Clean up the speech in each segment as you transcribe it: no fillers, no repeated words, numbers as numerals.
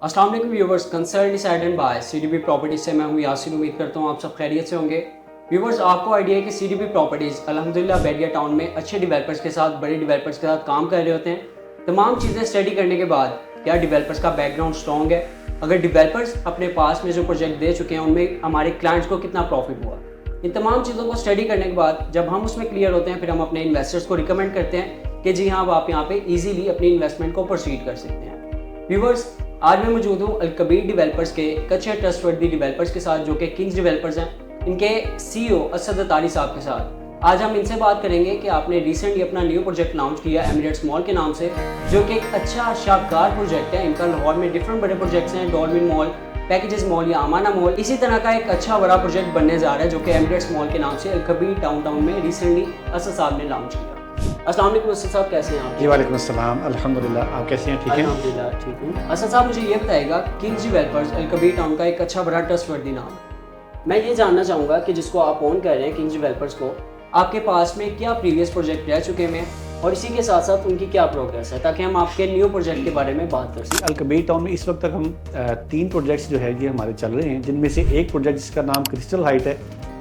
अस्सलाम वालेकुम viewers, consult decided by CDP properties से मैं हूं यासिर। उम्मीद करता हूं आप सब खैरियत से होंगे। व्यूवर्स, आपको आइडिया है कि सीडीपी प्रॉपर्टीज अल्हम्दुलिल्लाह बैरिया टाउन में अच्छे डेवलपर्स के साथ, बड़े डेवलपर्स के साथ काम कर रहे होते हैं। तमाम चीज़ें स्टडी करने के बाद क्या डेवलपर्स का बैकग्राउंड स्ट्रॉन्ग है, अगर डेवलपर्स अपने पास में जो प्रोजेक्ट दे चुके हैं उनमें हमारे क्लाइंट्स को कितना प्रॉफिट हुआ, इन तमाम चीज़ों को स्टडी करने के बाद जब हम उसमें क्लियर होते हैं, फिर हम अपने इन्वेस्टर्स को रिकमेंड करते हैं कि जी हाँ, अब आप यहाँ पे ईजीली अपनी इन्वेस्टमेंट को प्रोसीड कर सकते हैं। व्यूवर्स, आज मैं मौजूद हूँ अलकबीर डेवलपर्स के एक अच्छे ट्रस्टवर्दी डेवलपर्स के साथ, जो कि किंग्स डेवलपर्स हैं। इनके सीईओ असद अतारी साहब के साथ आज हम इनसे बात करेंगे कि आपने रिसेंटली अपना न्यू प्रोजेक्ट लॉन्च किया एमिरेट्स मॉल के नाम से, जो कि एक अच्छा शानदार प्रोजेक्ट है। इनका लाहौर में डिफरेंट बड़े प्रोजेक्ट्स हैं, डॉल्फिन मॉल, पैकेजेस मॉल या अमाना मॉल। इसी तरह का एक अच्छा बड़ा प्रोजेक्ट बनने जा रहा है, जो कि एमिरेट्स मॉल के नाम से अलकबीर टाउन में रिसेंटली असद साहब ने लॉन्च किया। अस्सलाम वालेकुम असद साहब, कैसे हैं आप? जी वालेकुम अस्सलाम, अल्हम्दुलिल्लाह। आप कैसे हैं? ठीक है, अल्हम्दुलिल्लाह ठीक हूँ। असद साहब, मुझे ये बताएगा, किंग्स डेवलपर्स अलकबीर टाउन का एक अच्छा बड़ा ट्रस्टवर्दी नाम है। मैं ये जानना चाहूँगा कि जिसको आप ओन कर रहे हैं किंग्स डेवलपर्स को, आपके पास में क्या प्रीवियस प्रोजेक्ट रह चुके हैं और इसी के साथ साथ उनकी क्या प्रोग्रेस है, ताकि हम आपके न्यू प्रोजेक्ट के बारे में बात कर सकें। अलकबीर टाउन में इस वक्त तक हम 3 प्रोजेक्ट्स जो है ये हमारे चल रहे हैं, जिनमें से एक प्रोजेक्ट जिसका नाम क्रिस्टल हाइट है,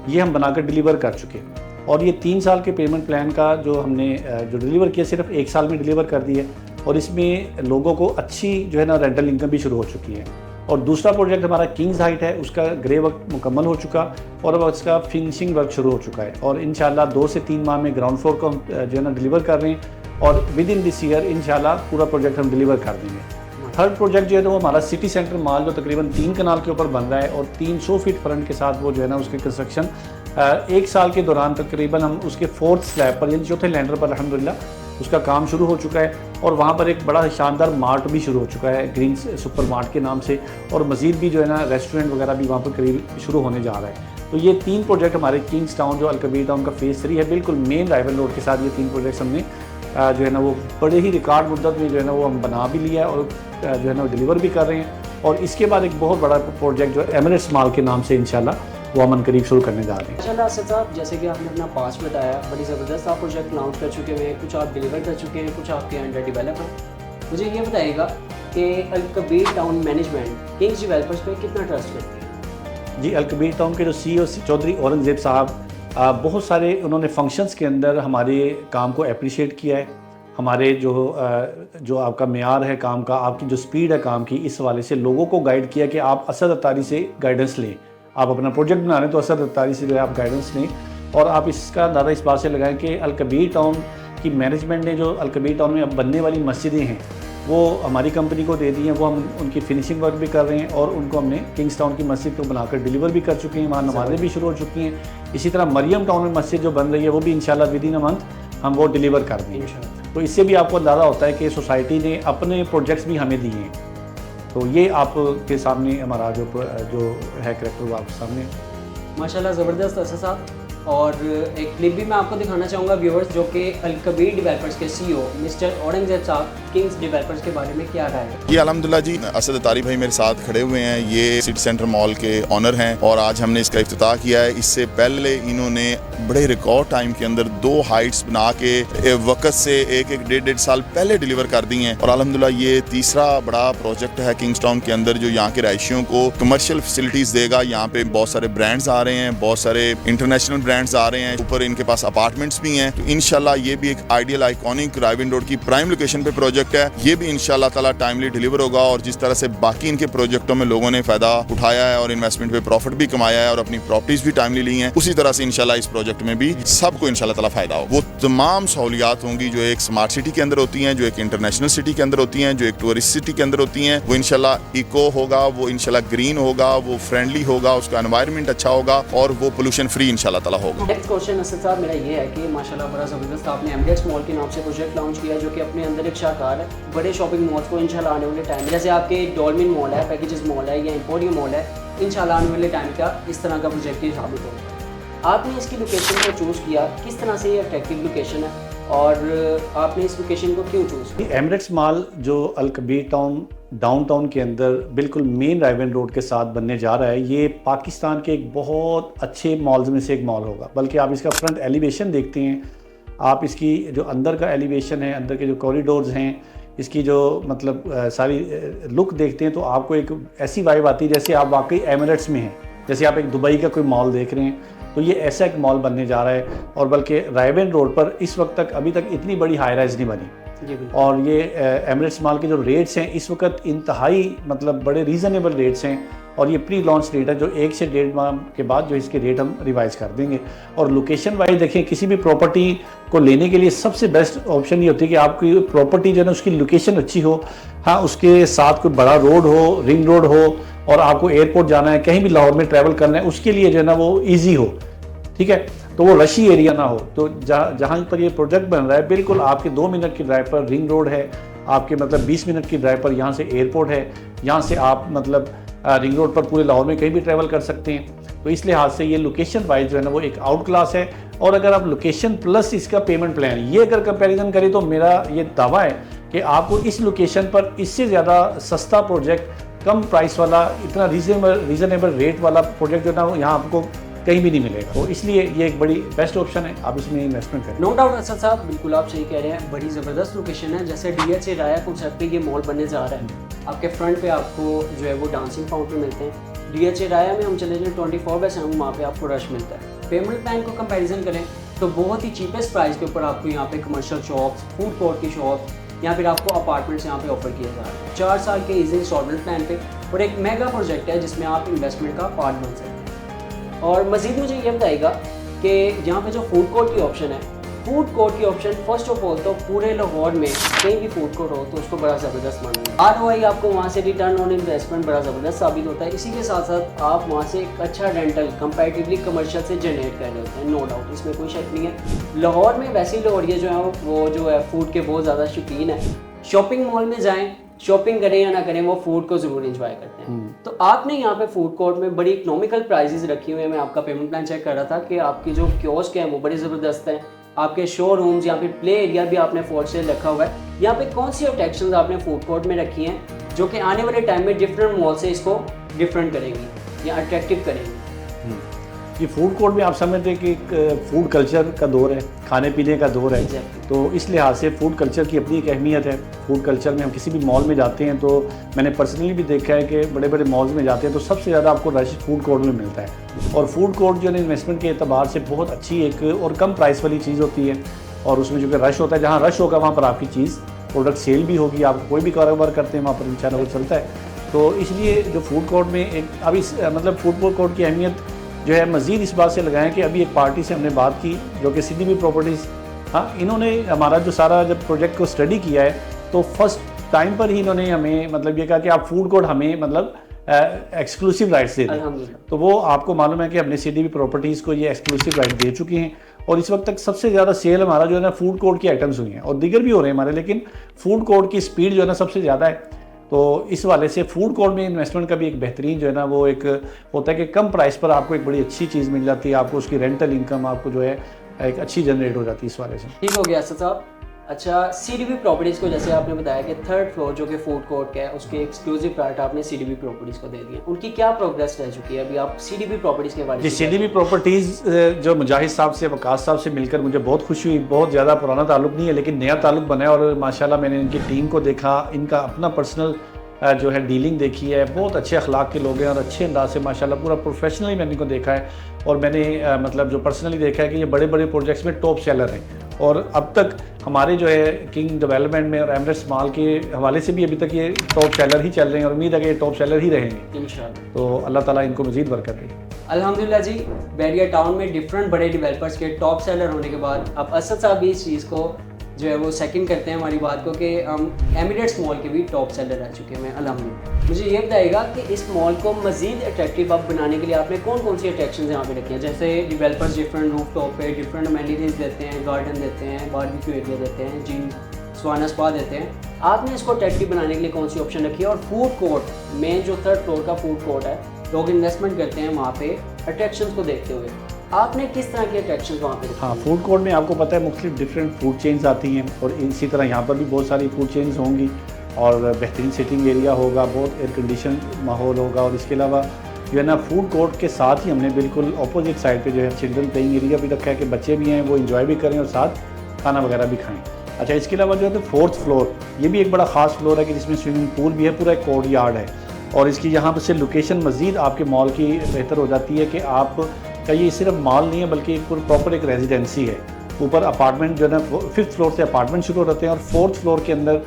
ये हम बनाकर डिलीवर कर चुके हैं। और ये 3 साल के पेमेंट प्लान का जो हमने जो डिलीवर किया, सिर्फ 1 साल में डिलीवर कर दी है। और इसमें लोगों को अच्छी जो है ना रेंटल इनकम भी शुरू हो चुकी है। और दूसरा प्रोजेक्ट हमारा किंग्स हाइट है, उसका ग्रे वर्क मुकम्मल हो चुका और अब उसका फिनिशिंग वर्क शुरू हो चुका है। और इंशाल्लाह 2 से 3 माह में ग्राउंड फ्लोर को हम जो है ना डिलीवर कर रहे हैं और विद इन दिस ईयर इंशाल्लाह पूरा प्रोजेक्ट हम डिलीवर कर देंगे। थर्ड प्रोजेक्ट जो है वो हमारा सिटी सेंटर मॉल, जो तकरीबन 3 कनाल के ऊपर बन रहा है और 300 फीट फ्रंट के साथ वो जो है ना उसकी कंस्ट्रक्शन 1 साल के दौरान तकरीबन हम उसके 4th स्लैब पर यानी चौथे लैंडर पर अल्हम्दुलिल्लाह उसका काम शुरू हो चुका है। और वहाँ पर एक बड़ा शानदार मार्ट भी शुरू हो चुका है, ग्रीन सुपर मार्ट के नाम से। और मज़ीद भी जो है ना रेस्टोरेंट वगैरह भी वहाँ पर करीब शुरू होने जा रहा है। तो ये 3 प्रोजेक्ट हमारे किंग्स टाउन जो अलकबीर टाउन का फेज़ 3 है, बिल्कुल मेन राइवल रोड के साथ ये 3 प्रोजेक्ट्स हमने जो है ना वो बड़े ही रिकॉर्ड मुद्दत में जो है ना वो हम बना भी लिया है और जो है ना डिलीवर भी कर रहे हैं। और इसके बाद एक बहुत बड़ा प्रोजेक्ट जो है एमिरेट्स मॉल के नाम से इंशाल्लाह वो हम करीब शुरू करने जा रहे हैं। माशाल्लाह असद साहब, जैसे कि आपने अपना पास बताया, बड़ी ज़बरदस्त आप प्रोजेक्ट लॉन्च कर चुके हैं, कुछ आप डिलीवर कर चुके हैं, कुछ आपके अंडर डेवलप है। मुझे ये बताइएगा कि Al Kabir town management Kings developers पे कितना ट्रस्ट करती है? जी, अलकबीर टाउन के जो सीईओ चौधरी औरंगज़ेब साहब, बहुत सारे उन्होंने फंक्शंस के अंदर हमारे काम को अप्रिशिएट किया है। हमारे जो आपका मेयार है काम का, आपकी जो स्पीड है काम की, इस हवाले से लोगों को गाइड किया कि आप असद अतारी से गाइडेंस लें। आप अपना प्रोजेक्ट बना रहे हैं तो असद अतारी से जो है आप गाइडेंस लें। और आप इसका अंदाज़ा इस बात से लगाएं कि अलकबीर टाउन की मैनेजमेंट ने जो अलकबीर टाउन में अब बनने वाली मस्जिदें हैं वो हमारी कंपनी को दे दी हैं। वो हम उनकी फिनिशिंग वर्क भी कर रहे हैं और उनको हमने किंग्स टाउन की मस्जिद को बनाकर डिलीवर भी कर चुके हैं। वहाँ नमाज़ें भी शुरू हो चुकी हैं। इसी तरह मरियम टाउन में मस्जिद जो बन रही है वो भी इंशाल्लाह विद इन अ मंथ हम वो डिलीवर कर देंगे। तो इससे भी आपको अंदाज़ा होता है कि सोसाइटी ने अपने प्रोजेक्ट्स भी हमें दिए हैं। तो ये आपके सामने हमारा जो है करैक्टर वो आपके सामने। माशाल्लाह ज़बरदस्त असद साहब। और एक क्लिप भी मैं आपको दिखाना चाहूँगा व्यूवर्स, जो कि अलकबीर डेवलपर्स के सीईओ मिस्टर औरंगज़ेब साहब किंग्स डेवलपर्स के बारे में क्या राय है। जी अल्हम्दुलिल्लाह जी, असद अतारी भाई मेरे साथ खड़े हुए हैं। ये सिटी सेंटर मॉल के ऑनर हैं और आज हमने इसका इफ्तिताह किया है। इससे पहले इन्होंने बड़े रिकॉर्ड टाइम के अंदर 2 हाइट्स बना के वक्त से एक 1.5 साल पहले डिलीवर कर दी हैं। और अल्हम्दुलिल्लाह ये तीसरा बड़ा प्रोजेक्ट है किंग्स टाउन के अंदर, जो यहाँ के रहायशियों को कमर्शियल फैसिलिटीज़ देगा। यहाँ पे बहुत सारे ब्रांड्स आ रहे हैं, बहुत सारे इंटरनेशनल ब्रांड्स आ रहे हैं, ऊपर इनके पास अपार्टमेंट्स भी हैं। तो इंशाल्लाह ये भी एक आइडियल आइकॉनिक राइविन रोड की प्राइम लोकेशन पे प्रोजेक्ट है। ये भी इंशाल्लाह ताला टाइमली डिलीवर होगा। और जिस तरह से बाकी इनके प्रोजेक्टों में लोगों ने फायदा उठाया है और इन्वेस्टमेंट पे प्रॉफिट भी कमाया है और अपनी प्रॉपर्टीज भी टाइमली ली हैं, उसी तरह से इंशाल्लाह इस प्रोजेक्ट में भी सबको इंशाल्लाह ताला फायदा हो। वो तमाम सहूलियात होंगी जो एक स्मार्ट सिटी के अंदर होती हैं, जो एक इंटरनेशनल सिटी के अंदर होती हैं, जो एक टूरिस्ट सिटी के अंदर होती हैं। वो इंशाल्लाह इको होगा, वो इंशाल्लाह ग्रीन होगा, वो फ्रेंडली होगा, उसका एनवायरनमेंट अच्छा होगा और वो पोल्यूशन फ्री इंशाल्लाह ताला होगा। नेक्स्ट क्वेश्चन असद साहब मेरा ये है कि माशाल्लाह बड़ा ज़बरदस्त आपने एमिरेट्स मॉल के नाम से प्रोजेक्ट लॉन्च किया, जो कि अपने अंदर एक शानदार है। बड़े शॉपिंग मॉल्स को इंशाल्लाह आने वाले टाइम, जैसे आपके डॉल्फिन मॉल है, पैकेजेस मॉल है या एम्पोरियम मॉल है, इंशाल्लाह आने वाले टाइम का इस तरह का प्रोजेक्ट ही साबित होगा। आपने इसकी लोकेशन को चूज़ किया, किस तरह से ये अट्रैक्टिव लोकेशन है और आपने इस लोकेशन को क्यों चूज़ किया? एमिरेट्स मॉल जो अलकबीर टाउन डाउनटाउन के अंदर बिल्कुल मेन राइवन रोड के साथ बनने जा रहा है, ये पाकिस्तान के एक बहुत अच्छे मॉल्स में से एक मॉल होगा। बल्कि आप इसका फ्रंट एलिवेशन देखते हैं, आप इसकी जो अंदर का एलिवेशन है, अंदर के जो कॉरिडोर्स हैं, इसकी जो मतलब सारी लुक देखते हैं तो आपको एक ऐसी वाइब आती है जैसे आप वाकई एमिरेट्स में हैं, जैसे आप एक दुबई का कोई मॉल देख रहे हैं। तो ये ऐसा एक मॉल बनने जा रहा है, और बल्कि रायबेन रोड पर इस वक्त तक अभी तक इतनी बड़ी हाई राइज नहीं बनी। और ये एमिरेट्स मॉल के जो रेट्स हैं इस वक्त इंतहाई मतलब बड़े रीज़नेबल रेट्स हैं, और ये प्री लॉन्च रेट है जो 1 से 1.5 माह के बाद जो इसके रेट हम रिवाइज कर देंगे। और लोकेशन वाइज देखें, किसी भी प्रॉपर्टी को लेने के लिए सबसे बेस्ट ऑप्शन ये होती है कि आपकी प्रॉपर्टी जो है ना उसकी लोकेशन अच्छी हो। हाँ, उसके साथ कोई बड़ा रोड हो, रिंग रोड हो, और आपको एयरपोर्ट जाना है, कहीं भी लाहौर में ट्रैवल करना है, उसके लिए जो है ना वो ईजी हो, ठीक है, तो वो रशी एरिया ना हो। तो जहाँ पर ये प्रोजेक्ट बन रहा है बिल्कुल आपके 2 मिनट की ड्राइव पर रिंग रोड है, आपके मतलब 20 मिनट की ड्राइव पर यहाँ से एयरपोर्ट है, यहाँ से आप मतलब रिंग रोड पर पूरे लाहौर में कहीं भी ट्रैवल कर सकते हैं। तो इस लिहाज से ये लोकेशन वाइज जो है ना वो एक आउट क्लास है। और अगर आप लोकेशन प्लस इसका पेमेंट प्लान ये अगर कंपैरिजन करें तो मेरा ये दावा है कि आपको इस लोकेशन पर इससे ज़्यादा सस्ता प्रोजेक्ट, कम प्राइस वाला, इतना रीज़नेबल रेट वाला प्रोजेक्ट जो ना यहाँ आपको कहीं भी नहीं मिलेगा। तो इसलिए ये एक बड़ी बेस्ट ऑप्शन है, आप इसमें इन्वेस्टमेंट करें। नो डाउट असद साहब, बिल्कुल आप सही कह रहे हैं, बड़ी ज़बरदस्त लोकेशन है। जैसे DHA राया कॉन्सेप्ट पे ये मॉल बनने जा रहा है, आपके फ्रंट पे आपको जो है वो डांसिंग फाउंटेन मिलते हैं। DHA राया में हम चले जाएँ 24/7 वहाँ पे आपको रश मिलता है। पेमेंट प्लान को कंपैरिजन करें तो बहुत ही चीपेस्ट प्राइस के ऊपर आपको यहाँ पे कमर्शियल शॉप्स, फूड कोर्ट की शॉप्स, या फिर आपको अपार्टमेंट्स यहाँ पे ऑफर किया जा रहा है 4 साल के ईजी इंस्टॉलमेंट प्लान पे। और एक मेगा प्रोजेक्ट है जिसमें आप इन्वेस्टमेंट का पार्ट बन सकते हैं। और मज़ीद मुझे ये बताएगा कि यहाँ पे जो फूड कोर्ट की ऑप्शन है, फूड कोर्ट की ऑप्शन फर्स्ट ऑफ ऑल तो पूरे लाहौर में कहीं भी फूड कोर्ट हो तो उसको बड़ा ज़बरदस्त मानूंगा। ROI आपको वहाँ से रिटर्न ऑन इन्वेस्टमेंट बड़ा ज़बरदस्त साबित होता है। इसी के साथ साथ आप वहाँ से एक अच्छा रेंटल कंपैरेटिवली कमर्शियल से जनरेट कर रहे होते हैं, नो डाउट, इसमें कोई शक नहीं है। लाहौर में वैसे ही लाहौरिया जो है वो जो है फूड के बहुत ज़्यादा शौकीन है। शॉपिंग मॉल में जाएँ, शॉपिंग करें या ना करें, वो फूड को ज़रूर एंजॉय करते हैं। तो आपने यहाँ पे फूड कोर्ट में बड़ी इकोनॉमिकल प्राइसेस रखी हुई है। मैं आपका पेमेंट प्लान चेक कर रहा था कि आपकी जो कियोस्क है वो बड़ी ज़बरदस्त है। आपके शोरूम्स या फिर प्ले एरिया भी आपने फॉर सेल रखा हुआ है। यहाँ पे कौन सी अट्रैक्शंस आपने फूड कोर्ट में रखी हैं जो कि आने वाले टाइम में डिफरेंट मॉल से इसको डिफरेंट करेंगी या अट्रैक्टिव करेंगी? ये फूड कोर्ट में आप समझते हैं कि एक फूड कल्चर का दौर है, खाने पीने का दौर है। तो इस लिहाज से फूड कल्चर की अपनी एक अहमियत है। फूड कल्चर में हम किसी भी मॉल में जाते हैं तो मैंने पर्सनली भी देखा है कि बड़े बड़े मॉल्स में जाते हैं तो सबसे ज़्यादा आपको रश फूड कोर्ट में मिलता है। और फूड कोर्ट जो है इन्वेस्टमेंट के एतबार से बहुत अच्छी एक और कम प्राइस वाली चीज़ होती है। और उसमें जो कि रश होता है, जहाँ रश होगा वहाँ पर आपकी चीज़ प्रोडक्ट सेल भी होगी। आप कोई भी कारोबार करते हैं वहाँ पर इंशाल्लाह वो चलता है। तो इसलिए जो फूड कोर्ट में एक अभी मतलब फूड कोर्ट की अहमियत जो है मज़ीद इस बात से लगाएं कि अभी एक पार्टी से हमने बात की जो कि CDB प्रॉपर्टीज़, हाँ, इन्होंने हमारा जो सारा जब प्रोजेक्ट को स्टडी किया है तो फर्स्ट टाइम पर ही इन्होंने हमें मतलब ये कहा कि आप फूड कोर्ट हमें मतलब एक्सक्लूसिव राइट्स दे दें। तो वो आपको मालूम है कि हमने CDB प्रॉपर्टीज़ को ये एक्सक्लूसिव राइट दे चुके हैं। और इस वक्त तक सबसे ज़्यादा सेल हमारा जो है ना फूड कोर्ट की आइटम्स हुई हैं, और दीगर भी हो रहे हैं हमारे, लेकिन फूड कोर्ट की स्पीड जो है ना सबसे ज़्यादा है। तो इस वाले से फूड कोर्ट में इन्वेस्टमेंट का भी एक बेहतरीन जो है ना वो एक होता है कि कम प्राइस पर आपको एक बड़ी अच्छी चीज़ मिल जाती है, आपको उसकी रेंटल इनकम आपको जो है एक अच्छी जनरेट हो जाती है इस वाले से। ठीक हो गया असद साहब। अच्छा, CDB प्रॉपर्टीज़ को जैसे आपने बताया कि 3rd फ्लोर जो कि फूड कोर्ट का है उसके एक्सक्लूसिव पार्ट आपने CDB प्रॉपर्टीज़ को दे दिया, उनकी क्या प्रोग्रेस रह चुकी है? अभी आप CDB प्रॉपर्टीज़ के बारे में। जी, CDB प्रॉपर्टीज़ जो मुजाहिद साहब से, वकास साहब से मिलकर मुझे बहुत खुशी हुई। बहुत ज़्यादा पुराना ताल्लुक़ नहीं है लेकिन नया ताल्लुक़ बना है। और माशाल्लाह मैंने इनकी टीम को देखा, इनका अपना पर्सनल जो है डीलिंग देखी है। बहुत अच्छे अखलाक के लोग हैं और अच्छे अंदाज से माशाल्लाह पूरा प्रोफेशनली मैंने इनको देखा है। और मैंने मतलब जो पर्सनली देखा है कि ये बड़े बड़े प्रोजेक्ट्स में टॉप सेलर हैं। और अब तक हमारे जो है किंग डेवलपमेंट में और एमिरेट्स मॉल के हवाले से भी अभी तक ये टॉप सेलर ही चल रहे हैं और उम्मीद है कि ये टॉप सेलर ही रहेंगे इंशाअल्लाह। तो अल्लाह ताला इनको मज़ीद बरकत दे। अल्हम्दुलिल्लाह जी, बैरिया टाउन में डिफरेंट बड़े डेवलपर्स के टॉप सेलर होने के बाद अब असद साहब भी इस चीज़ को जो है वो सेकंड करते हैं हमारी बात को कि हम एमिरेट्स मॉल के भी टॉप सेलर रह चुके हैं अल्हम्दुलिल्लाह। मुझे ये बताइएगा कि इस मॉल को मज़ीद अट्रैक्टिव अब बनाने के लिए आपने कौन कौन सी अट्रैक्शन यहाँ पे रखी हैं? जैसे डेवलपर्स डिफरेंट रूफ टॉप पे डिफरेंट अमेनिटीज़ देते हैं, गार्डन देते हैं, बारबेक्यू एरिया देते हैं, जिम, स्वाना स्पा देते हैं। आपने इसको अट्रैक्टिव बनाने के लिए कौन सी ऑप्शन रखी है? और फूड कोर्ट में जो 3rd फ्लोर का फूड कोर्ट है, लोग इन्वेस्टमेंट करते हैं वहाँ पे अट्रैक्शंस को देखते हुए, आपने किस तरह के अट्रैक्शंस वहाँ पे? हाँ, फूड कोर्ट में आपको पता है मुख्तलिफ डिफरेंट फूड चेन्स आती हैं और इसी तरह यहाँ पर भी बहुत सारी फूड चेन्स होंगी और बेहतरीन सिटिंग एरिया होगा, बहुत एयर कंडीशन माहौल होगा। और इसके अलावा जो है ना फूड कोर्ट के साथ ही हमने बिल्कुल अपोजिट साइड पे जो है चिल्ड्रन प्लेइंग एरिया भी रखा है कि बच्चे भी हैं वो इंजॉय भी करें और साथ खाना वगैरह भी खाएँ। अच्छा, इसके अलावा जो है तो 4th फ्लोर, ये भी एक बड़ा ख़ास फ्लोर है कि जिसमें स्विमिंग पूल भी है, पूरा एक कोर्ट यार्ड है। और इसकी यहाँ पर से लोकेशन मज़ीद आपके मॉल की बेहतर हो जाती है कि आप का ये सिर्फ मॉल नहीं है बल्कि एक प्रॉपर एक रेजिडेंसी है। ऊपर अपार्टमेंट जो है ना 5th फ्लोर से अपार्टमेंट शुरू होते हैं और 4th फ्लोर के अंदर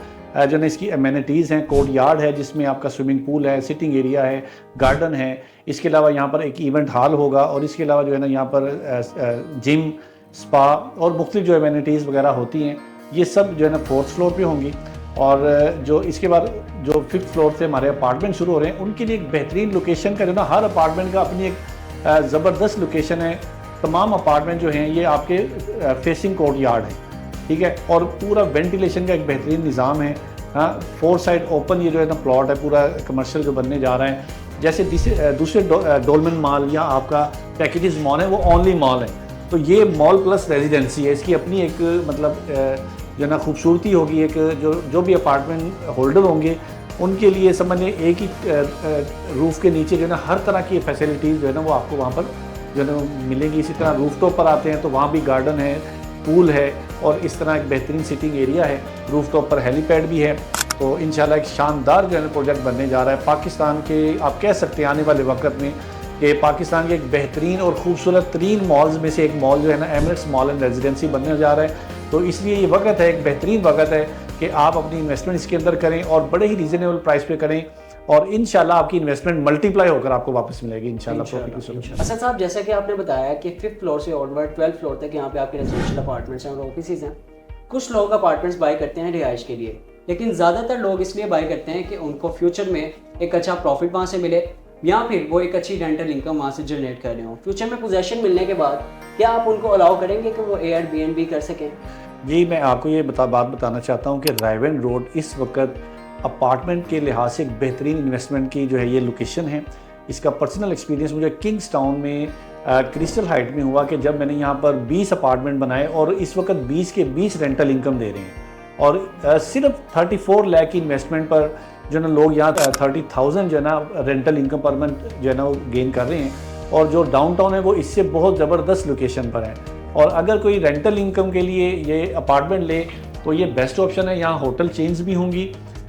जो है इसकी एमेनिटीज़ हैं, कोर्ट यार्ड है जिसमें आपका स्विमिंग पूल है, सिटिंग एरिया है, गार्डन है। इसके अलावा यहाँ पर एक इवेंट हॉल होगा और इसके अलावा जो है ना यहाँ पर जिम, स्पा और मुख्तलिफ जो एमेनिटीज़ वगैरह होती हैं, ये सब जो है ना 4th फ्लोर पे होंगी। और जो इसके बाद जो 5th फ्लोर से हमारे अपार्टमेंट शुरू हो रहे हैं उनके लिए एक बेहतरीन लोकेशन का जो ना हर अपार्टमेंट का अपनी एक ज़बरदस्त लोकेशन है। तमाम अपार्टमेंट जो हैं ये आपके फेसिंग कोर्ट यार्ड है, ठीक है, और पूरा वेंटिलेशन का एक बेहतरीन निज़ाम है। हाँ, 4 साइड ओपन ये जो है ना प्लॉट है, पूरा कमर्शियल जो बनने जा रहा है। जैसे दूसरे डोलमन मॉल या आपका पैकेजेस मॉल है वो ओनली मॉल है, तो ये मॉल प्लस रेजिडेंसी है। इसकी अपनी एक मतलब जो ना खूबसूरती होगी। एक जो भी अपार्टमेंट होल्डर होंगे उनके लिए समझिए एक ही रूफ़ के नीचे जो है ना हर तरह की फैसिलिटीज़ जो है ना वो आपको वहाँ पर जो है ना मिलेंगी। इसी तरह रूफ टॉप पर आते हैं तो वहाँ भी गार्डन है, पूल है और इस तरह एक बेहतरीन सिटिंग एरिया है। रूफ टॉप पर हेलीपैड भी है। तो इंशाल्लाह एक शानदार जो है प्रोजेक्ट बनने जा रहा है। पाकिस्तान के आप कह सकते हैं आने वाले वक्त में कि पाकिस्तान के एक बेहतरीन और खूबसूरत तरीन मॉल्स में से एक मॉल जो है ना एमिरेट्स मॉल एंड रेजिडेंसी बनने जा रहा है। तो इसलिए ये वक्त है, एक बेहतरीन वक्त है कि आप अपनी इन्वेस्टमेंट इसके अंदर करें और बड़े ही रीज़नेबल प्राइस पे करें और इंशाल्लाह आपकी इन्वेस्टमेंट मल्टीप्लाई होकर आपको वापस मिलेगी इंशाल्लाह प्रॉफिट की सूरत में। असद साहब, जैसा कि आपने बताया कि 5th फ्लोर से ऑनवर्ड 12th फ्लोर तक यहाँ पे आपके रेजिडेंशियल अपार्टमेंट्स हैं और ऑफिसेज हैं। कुछ लोग अपार्टमेंट्स बाय करते हैं रिहाइश के लिए, लेकिन ज़्यादातर लोग इसलिए बाय करते हैं कि उनको फ्यूचर में एक अच्छा प्रॉफिट वहाँ से मिले या फिर वो एक अच्छी रेंटल इनकम वहाँ से जनरेट कर रहे हो। फ्यूचर में पोजेशन मिलने के बाद क्या आप उनको अलाउ करेंगे कि वो Airbnb कर सकें? जी, मैं आपको ये बात बताना चाहता हूँ कि रायवन रोड इस वक्त अपार्टमेंट के लिहाज से एक बेहतरीन इन्वेस्टमेंट की जो है ये लोकेशन है। इसका पर्सनल एक्सपीरियंस मुझे किंग्स टाउन में क्रिस्टल हाइट में हुआ कि जब मैंने यहाँ पर 20 अपार्टमेंट बनाए और इस वक्त 20 के 20 रेंटल इनकम दे रहे हैं और सिर्फ 34 लाख की इन्वेस्टमेंट पर जो है ना लोग यहाँ 30,000 जो है ना रेंटल इनकम पर मंथ जो है ना वो गेन कर रहे हैं। और जो डाउनटाउन है वो इससे बहुत ज़बरदस्त लोकेशन पर है। और अगर कोई रेंटल इनकम के लिए ये अपार्टमेंट ले तो ये बेस्ट ऑप्शन है। यहाँ होटल चेन्स भी होंगी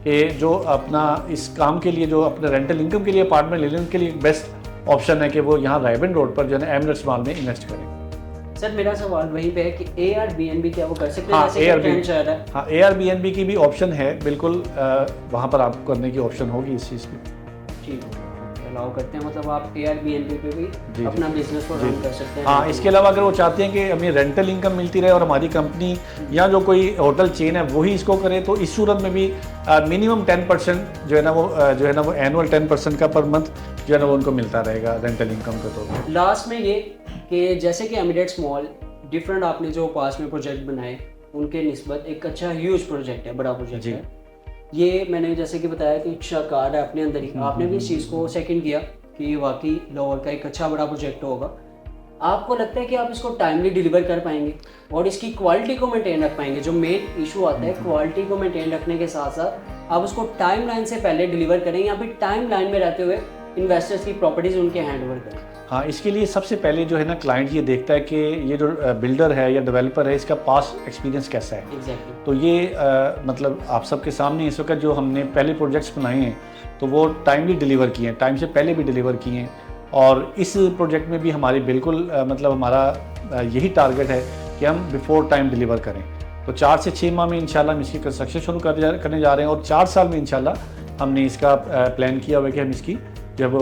कि जो अपना इस काम के लिए जो अपने रेंटल इनकम के लिए अपार्टमेंट ले लें उनके लिए बेस्ट ऑप्शन है कि वो यहाँ रायवन रोड पर जो है ना एमिरेट्स मॉल में इन्वेस्ट करें। सर, मेरा सवाल वहीं पे है कि Airbnb क्या वो कर सकते हैं? हाँ, जैसे कि ट्रेंड चल रहा है। हाँ, Airbnb की भी ऑप्शन है, बिल्कुल वहाँ पर आपको करने की ऑप्शन होगी इस चीज़ की। ठीक है, अलाउ करते हैं, मतलब आप Airbnb पे भी अपना बिजनेस को रन कर सकते हैं। हाँ, इसके अलावा अगर वो चाहते हैं कि हमें रेंटल इनकम मिलती रहे और हमारी कंपनी या जो कोई होटल चेन है वही इसको करे तो इस सूरत में भी मिनिमम 10% जो है ना वो एनुअल 10% का पर मंथ जो है ना वो उनको मिलता रहेगा रेंटल इनकम के तौर पर। लास्ट में ये कि जैसे कि एमिरेट्स मॉल डिफरेंट आपने जो पास में प्रोजेक्ट बनाए उनके निस्बत एक अच्छा ह्यूज प्रोजेक्ट है, बड़ा प्रोजेक्ट है। ये मैंने जैसे कि बताया कि एक शाकार है अपने अंदर ही, आपने भी इस चीज़ को सेकंड किया कि ये वाकई लाहौर का एक अच्छा बड़ा प्रोजेक्ट होगा। आपको लगता है कि आप इसको टाइमली डिलीवर कर पाएंगे और इसकी क्वालिटी को मेंटेन रख पाएंगे? जो मेन इशू आता है क्वालिटी को मेंटेन रखने के साथ साथ आप उसको टाइम लाइन से पहले डिलीवर करें या फिर टाइम लाइन में रहते हुए इन्वेस्टर्स की प्रॉपर्टीज उनके हैंड ओवर करें? हाँ, इसके लिए सबसे पहले जो है ना क्लाइंट ये देखता है कि ये जो बिल्डर है या डेवलपर है इसका पास्ट एक्सपीरियंस कैसा है। Exactly. तो ये मतलब आप सबके सामने इस वक्त जो हमने पहले प्रोजेक्ट्स बनाए हैं तो वो टाइमली डिलीवर किए हैं, टाइम से पहले भी डिलीवर किए हैं। और इस प्रोजेक्ट में भी हमारी बिल्कुल मतलब हमारा यही टारगेट है कि हम बिफोर टाइम डिलीवर करें। तो 4 से 6 माह में इंशाल्लाह हम इसकी कंस्ट्रक्शन शुरू करने जा रहे हैं और 4 साल में इंशाल्लाह हमने इसका प्लान किया हुआ है कि हम इसकी जब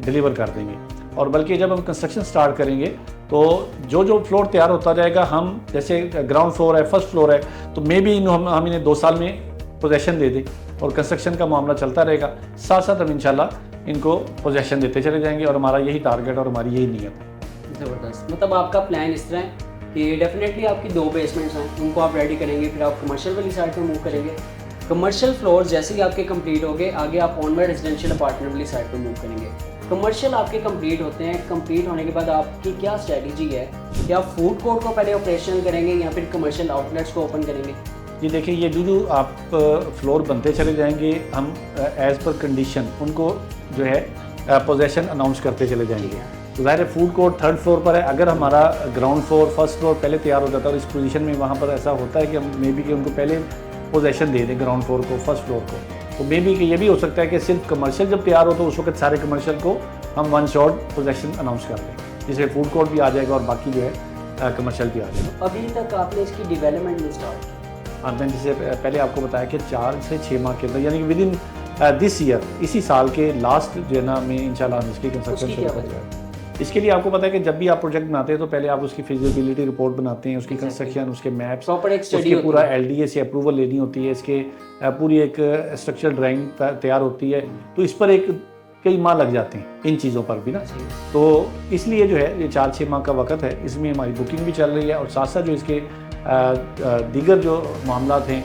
डिलीवर कर देंगे। और बल्कि जब हम कंस्ट्रक्शन स्टार्ट करेंगे तो जो फ्लोर तैयार होता जाएगा, हम जैसे ग्राउंड फ्लोर है, फर्स्ट फ्लोर है, तो मे भी हम इन्हें 2 साल में पोजेसन दे दें और कंस्ट्रक्शन का मामला चलता रहेगा। साथ साथ हम इंशाल्लाह इनको पोजेसन देते चले जाएंगे और हमारा यही टारगेट और हमारी यही नीयत है। ज़बरदस्त, मतलब आपका प्लान इस तरह है कि डेफिनेटली आपकी 2 बेसमेंट्स हैं, उनको आप रेडी करेंगे, फिर आप कमर्शियल वाली साइड पर मूव करेंगे। कमर्शियल फ्लोर जैसे ही आपके कंप्लीट हो गए आगे आप ऑनवर्ड रेजिडेंशियल अपार्टमेंट वाली साइड पर मूव करेंगे। कमर्शियल आपके कंप्लीट होते हैं, कंप्लीट होने के बाद आपकी क्या स्ट्रेटजी है? क्या आप फूड कोर्ट को पहले ऑपरेशनल करेंगे या फिर कमर्शियल आउटलेट्स को ओपन करेंगे? ये देखिए, ये जो आप फ्लोर बनते चले जाएंगे हम एज़ पर कंडीशन उनको जो है पोजेसन अनाउंस करते चले जाएंगे। तो ज़ाहिर है फूड कोर्ट थर्ड फ्लोर पर है। अगर हमारा ग्राउंड फ्लोर फर्स्ट फ्लोर पहले तैयार हो जाता है और इस पोजीशन में वहाँ पर ऐसा होता है कि हम मे बी कि उनको पहले पोजेशन दे दें ग्राउंड फ्लोर को फर्स्ट फ्लोर को, तो मे बी कि ये भी हो सकता है कि सिर्फ कमर्शियल जब तैयार हो तो उस वक्त सारे कमर्शियल को हम वन शॉट पोजेशन अनाउंस कर दें, जिससे फूड कोर्ट भी आ जाएगा और बाकी जो है कमर्शियल भी आ जाएगा। अभी तक आपने इसकी डेवलपमेंट नहीं स्टार्ट की? और मैंने जैसे पहले आपको बताया कि 4 से 6 माह के अंदर यानी कि विद इन दिस ईयर, इसी साल के लास्ट जो है ना में इंशाल्लाह हम इसकी कंस्ट्रक्शन शुरू कर जाएगा। इसके लिए आपको पता है कि जब भी आप प्रोजेक्ट बनाते हैं तो पहले आप उसकी फिजिबिलिटी रिपोर्ट बनाते हैं, उसकी कंस्ट्रक्शन, उसके मैप्स, प्रॉपर एक स्टडी, उसके पूरा LDA से अप्रूवल लेनी होती है, इसके पूरी एक स्ट्रक्चर ड्राइंग तैयार होती है, तो इस पर एक कई माह लग जाते हैं इन चीज़ों पर भी ना। तो इसलिए जो है ये 4-6 माह का वक्त है, इसमें हमारी बुकिंग भी चल रही है और साथ साथ जो इसके दीगर जो मामलात हैं,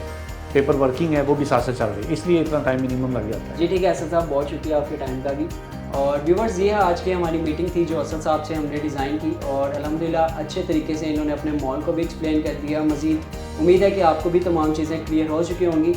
पेपर वर्किंग है, वो भी साथ साथ चल रही है, इसलिए इतना टाइम मिनिमम लग जाता है। जी ठीक है असद साहब, बहुत शुक्रिया आपके टाइम का भी। और व्यूवर्स, ये है आज की हमारी मीटिंग थी जो असद साहब से हमने डिज़ाइन की और अल्हम्दुलिल्लाह अच्छे तरीके से इन्होंने अपने मॉल को भी एक्सप्लेन कर दिया। मज़ीद उम्मीद है कि आपको भी तमाम चीज़ें क्लियर हो चुकी होंगी।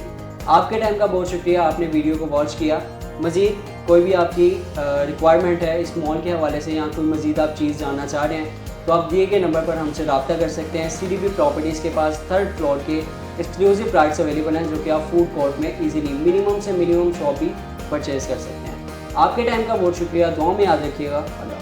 आपके टाइम का बहुत शुक्रिया, आपने वीडियो को वॉच किया। मज़ीद कोई भी आपकी रिक्वायरमेंट है इस मॉल के हवाले से या कोई मज़ीद आप चीज़ जानना चाह रहे हैं तो आप दिए गए नंबर पर हमसे रब्ता कर सकते हैं। CDP प्रॉपर्टीज़ के पास थर्ड फ्लोर के एक्सक्लूसिव प्राइस अवेलेबल हैं जो कि आप फूड कोर्ट में इजीली मिनिमम से मिनिमम शॉप भी परचेज़ कर सकते हैं। आपके टाइम का बहुत शुक्रिया, दुआ में याद रखिएगा। अल्लाह।